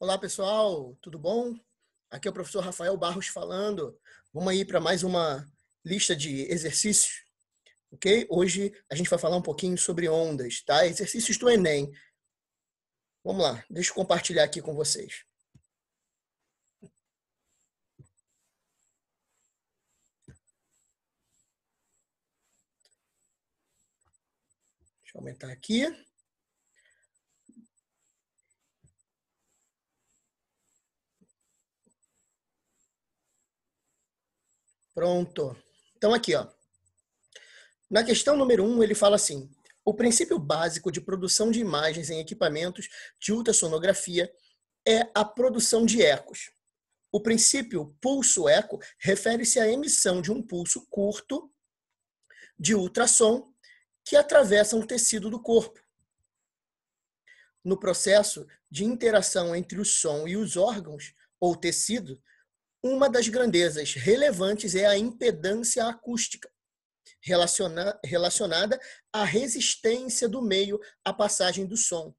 Olá, pessoal, tudo bom? Aqui é o professor Rafael Barros falando. Vamos aí para mais uma lista de exercícios, ok? Hoje a gente vai falar um pouquinho sobre ondas, tá? Exercícios do Enem. Vamos lá, deixa eu compartilhar aqui com vocês. Deixa eu aumentar aqui. Pronto. Então aqui, ó. Na questão número 1, ele fala assim: o princípio básico de produção de imagens em equipamentos de ultrassonografia é a produção de ecos. O princípio pulso-eco refere-se à emissão de um pulso curto de ultrassom que atravessa um tecido do corpo. No processo de interação entre o som e os órgãos ou tecido, uma das grandezas relevantes é a impedância acústica, relacionada à resistência do meio à passagem do som,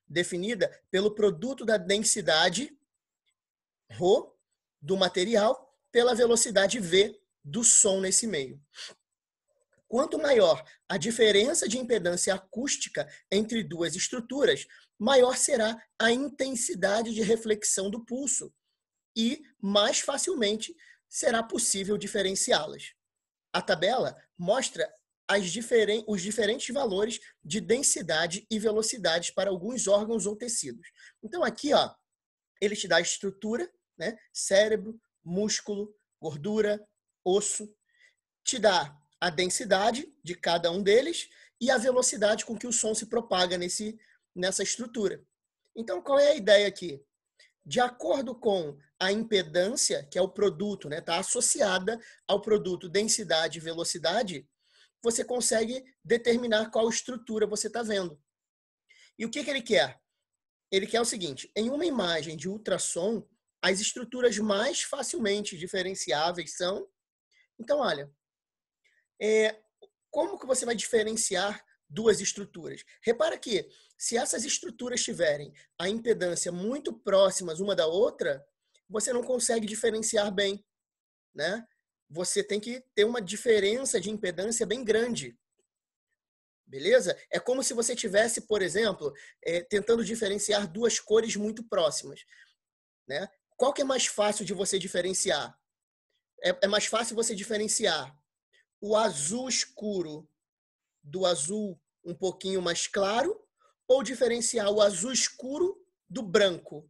definida pelo produto da densidade ρ do material pela velocidade v do som nesse meio. Quanto maior a diferença de impedância acústica entre duas estruturas, maior será a intensidade de reflexão do pulso e mais facilmente será possível diferenciá-las. A tabela mostra os diferentes valores de densidade e velocidades para alguns órgãos ou tecidos. Então aqui, ó, ele te dá a estrutura, né? Cérebro, músculo, gordura, osso, te dá a densidade de cada um deles e a velocidade com que o som se propaga nessa estrutura. Então, qual é a ideia aqui? De acordo com a impedância, que é o produto, né, está associada ao produto densidade e velocidade, você consegue determinar qual estrutura você está vendo. E o que ele quer? Ele quer o seguinte: em uma imagem de ultrassom, as estruturas mais facilmente diferenciáveis são... Então, olha, como que você vai diferenciar duas estruturas? Repara que, se essas estruturas tiverem a impedância muito próximas uma da outra, você não consegue diferenciar bem, né? Você tem que ter uma diferença de impedância bem grande. Beleza? É como se você tivesse, por exemplo, tentando diferenciar duas cores muito próximas, né? Qual que é mais fácil de você diferenciar? É mais fácil você diferenciar o azul escuro do azul um pouquinho mais claro ou diferenciar o azul escuro do branco,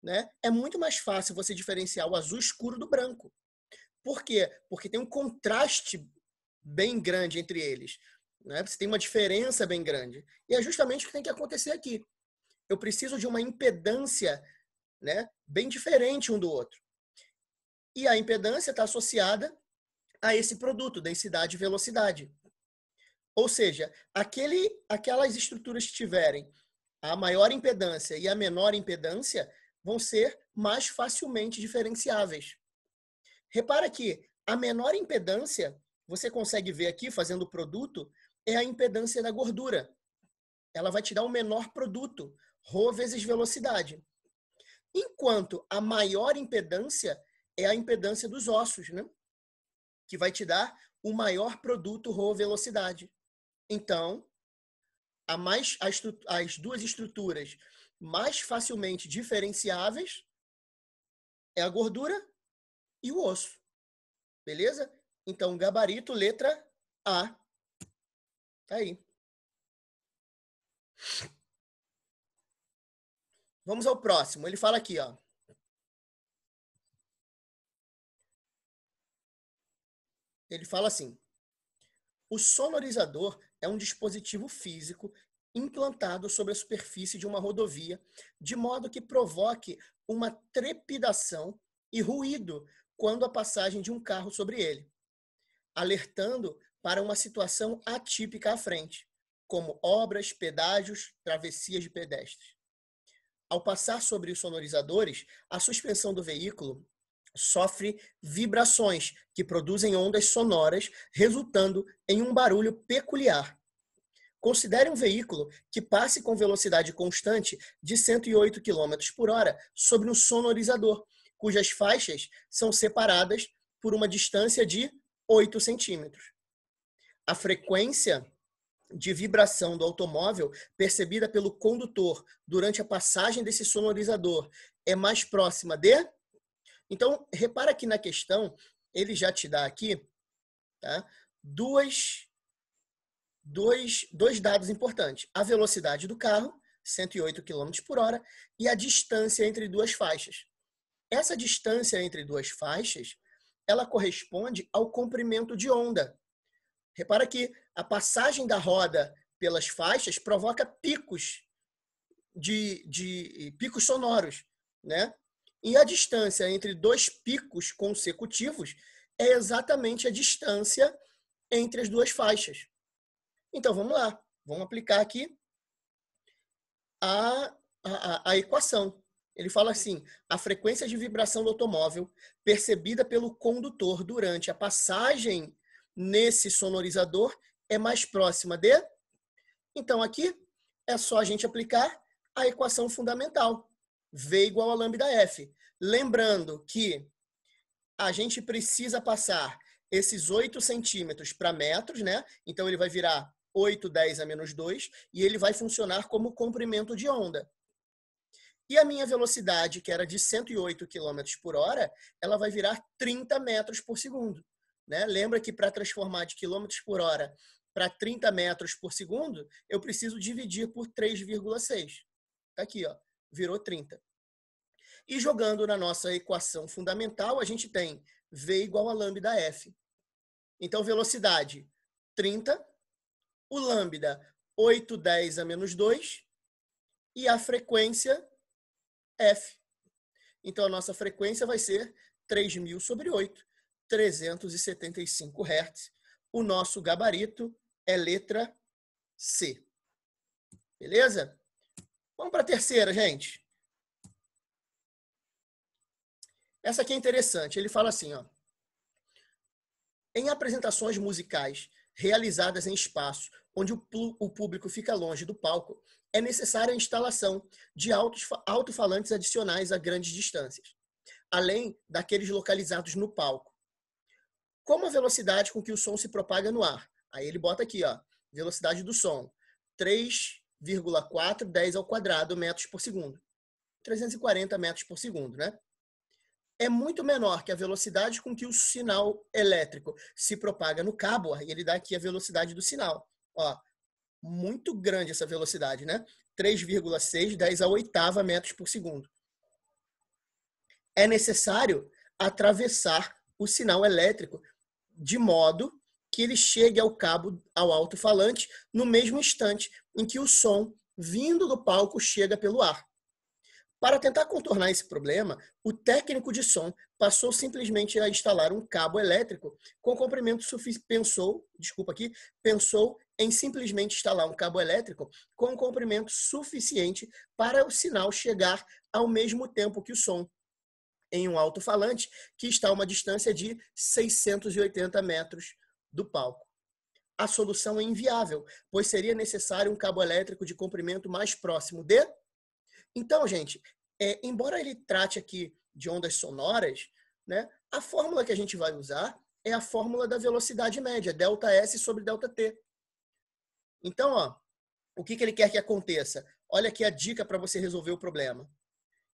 né? É muito mais fácil você diferenciar o azul escuro do branco. Por quê? Porque tem um contraste bem grande entre eles, né? Você tem uma diferença bem grande. E é justamente o que tem que acontecer aqui. Eu preciso de uma impedância, né, bem diferente um do outro. E a impedância está associada a esse produto, densidade e velocidade. Ou seja, aquelas estruturas que tiverem a maior impedância e a menor impedância vão ser mais facilmente diferenciáveis. Repara que a menor impedância, você consegue ver aqui, fazendo o produto, é a impedância da gordura. Ela vai te dar o menor produto, ρ vezes velocidade. Enquanto a maior impedância é a impedância dos ossos, né? Que vai te dar o maior produto, ρ velocidade. Então, as duas estruturas mais facilmente diferenciáveis é a gordura e o osso. Beleza? Então, gabarito, letra A. Tá aí. Vamos ao próximo. Ele fala aqui, ó. Ele fala assim: o sonorizador é um dispositivo físico implantado sobre a superfície de uma rodovia, de modo que provoque uma trepidação e ruído quando a passagem de um carro sobre ele, alertando para uma situação atípica à frente, como obras, pedágios, travessias de pedestres. Ao passar sobre os sonorizadores, a suspensão do veículo sofre vibrações que produzem ondas sonoras, resultando em um barulho peculiar. Considere um veículo que passe com velocidade constante de 108 km por hora sobre um sonorizador, cujas faixas são separadas por uma distância de 8 centímetros. A frequência de vibração do automóvel percebida pelo condutor durante a passagem desse sonorizador é mais próxima de... Então, repara que na questão, ele já te dá aqui, tá, dois dados importantes. A velocidade do carro, 108 km por hora, e a distância entre duas faixas. Essa distância entre duas faixas, ela corresponde ao comprimento de onda. Repara que a passagem da roda pelas faixas provoca picos picos sonoros, né? E a distância entre dois picos consecutivos é exatamente a distância entre as duas faixas. Então, vamos lá. Vamos aplicar aqui a equação. Ele fala assim, a frequência de vibração do automóvel percebida pelo condutor durante a passagem nesse sonorizador é mais próxima de... Então, aqui é só a gente aplicar a equação fundamental. V igual a lambda F. Lembrando que a gente precisa passar esses 8 centímetros para metros, né? Então, ele vai virar 8, 10 a menos 2, e ele vai funcionar como comprimento de onda. E a minha velocidade, que era de 108 km por hora, ela vai virar 30 metros por segundo. Né? Lembra que para transformar de quilômetros por hora para 30 metros por segundo, eu preciso dividir por 3,6. Tá aqui, ó, virou 30. E jogando na nossa equação fundamental, a gente tem V igual a lambda F. Então, velocidade 30, o lambda 8, 10 a menos 2 e a frequência F. Então, a nossa frequência vai ser 3.000 sobre 8, 375 Hz. O nosso gabarito é letra C. Beleza? Vamos para a terceira, gente. Essa aqui é interessante. Ele fala assim, ó. Em apresentações musicais realizadas em espaço onde o público fica longe do palco, é necessária a instalação de alto-falantes adicionais a grandes distâncias, além daqueles localizados no palco. Como a velocidade com que o som se propaga no ar? Aí ele bota aqui, ó, velocidade do som, 3,4 10 ao quadrado metros por segundo. 340 metros por segundo, né? É muito menor que a velocidade com que o sinal elétrico se propaga no cabo. Aí ele dá aqui a velocidade do sinal. Ó, muito grande essa velocidade, né? 3,6 10 a oitava metros por segundo. É necessário atravessar o sinal elétrico de modo que ele chegue ao cabo, ao alto-falante, no mesmo instante em que o som vindo do palco chega pelo ar. Para tentar contornar esse problema, o técnico de som passou simplesmente a instalar um cabo elétrico com comprimento suficiente. Pensou em simplesmente instalar um cabo elétrico com comprimento suficiente para o sinal chegar ao mesmo tempo que o som, em um alto-falante que está a uma distância de 680 metros do palco. A solução é inviável, pois seria necessário um cabo elétrico de comprimento mais próximo de... Então, gente, embora ele trate aqui de ondas sonoras, né, a fórmula que a gente vai usar é a fórmula da velocidade média, ΔS sobre ΔT. Então, ó, o que ele quer que aconteça? Olha aqui a dica para você resolver o problema.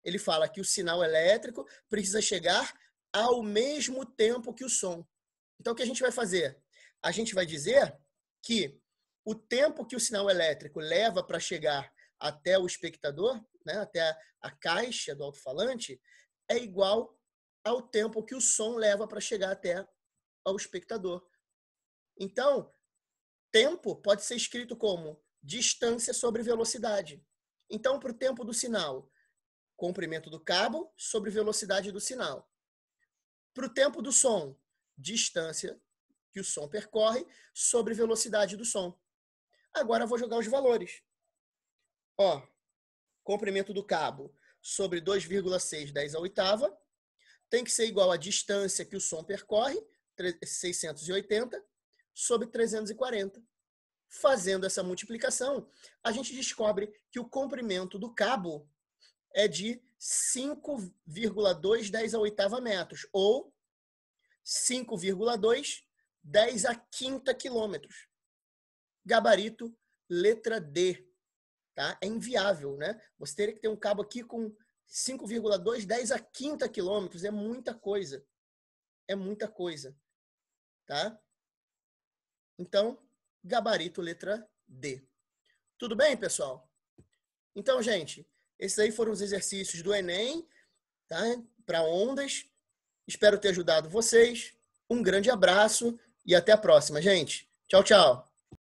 Ele fala que o sinal elétrico precisa chegar ao mesmo tempo que o som. Então, o que a gente vai fazer? A gente vai dizer que o tempo que o sinal elétrico leva para chegar até o espectador, né, até a caixa do alto-falante, é igual ao tempo que o som leva para chegar até ao espectador. Então, tempo pode ser escrito como distância sobre velocidade. Então, para o tempo do sinal, comprimento do cabo sobre velocidade do sinal. Para o tempo do som, distância que o som percorre sobre velocidade do som. Agora eu vou jogar os valores. Ó, comprimento do cabo sobre 2,6 10 a oitava tem que ser igual à distância que o som percorre, 680, sobre 340. Fazendo essa multiplicação, a gente descobre que o comprimento do cabo é de 5,2 10 a oitava metros, ou 5,2 10 a quinta quilômetros. Gabarito, letra D. Tá? É inviável, né? Você teria que ter um cabo aqui com 5,2 10 a quinta quilômetros. É muita coisa. É muita coisa. Tá? Então, gabarito, letra D. Tudo bem, pessoal? Então, gente, esses aí foram os exercícios do Enem, tá? Para ondas. Espero ter ajudado vocês. Um grande abraço e até a próxima, gente. Tchau, tchau.